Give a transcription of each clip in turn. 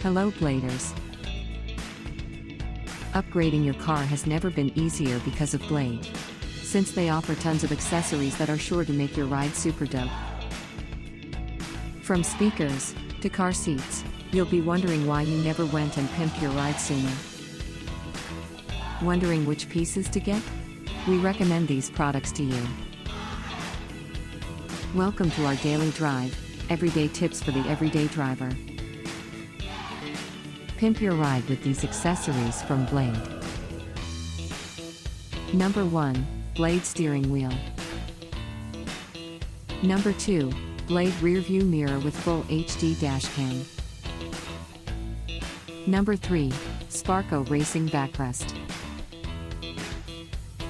Hello Bladers. Upgrading your car has never been easier because of Blade. Since they offer tons of accessories that are sure to make your ride super dope. From speakers to car seats, you'll be wondering why you never went and pimped your ride sooner. Wondering which pieces to get? We recommend these products to you. Welcome to our daily drive, everyday tips for the everyday driver. Pimp your ride with these accessories from Blade. Number 1, Blade steering wheel. Number 2, Blade rear view mirror with full HD dashcam. Number 3, Sparko racing backrest.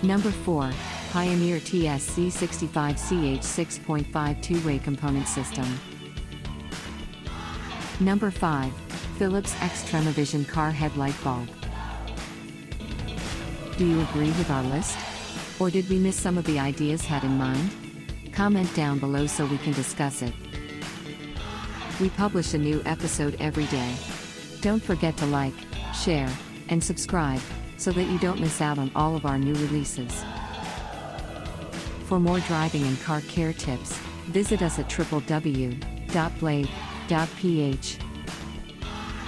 Number 4, Pioneer TSC65CH 6.5 two-way component system. Number 5, Philips Xtremavision car headlight bulb. Do you agree with our list? Or did we miss some of the ideas had in mind? Comment down below so we can discuss it. We publish a new episode every day. Don't forget to like, share, and subscribe, so that you don't miss out on all of our new releases. For more driving and car care tips, visit us at www.blade.ph.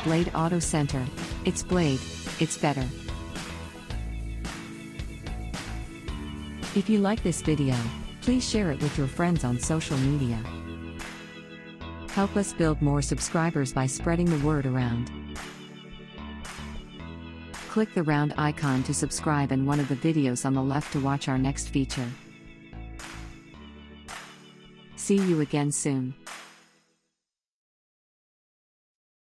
Blade Auto Center. It's Blade, it's better. If you like this video, please share it with your friends on social media. Help us build more subscribers by spreading the word around. Click the round icon to subscribe and one of the videos on the left to watch our next feature. See you again soon.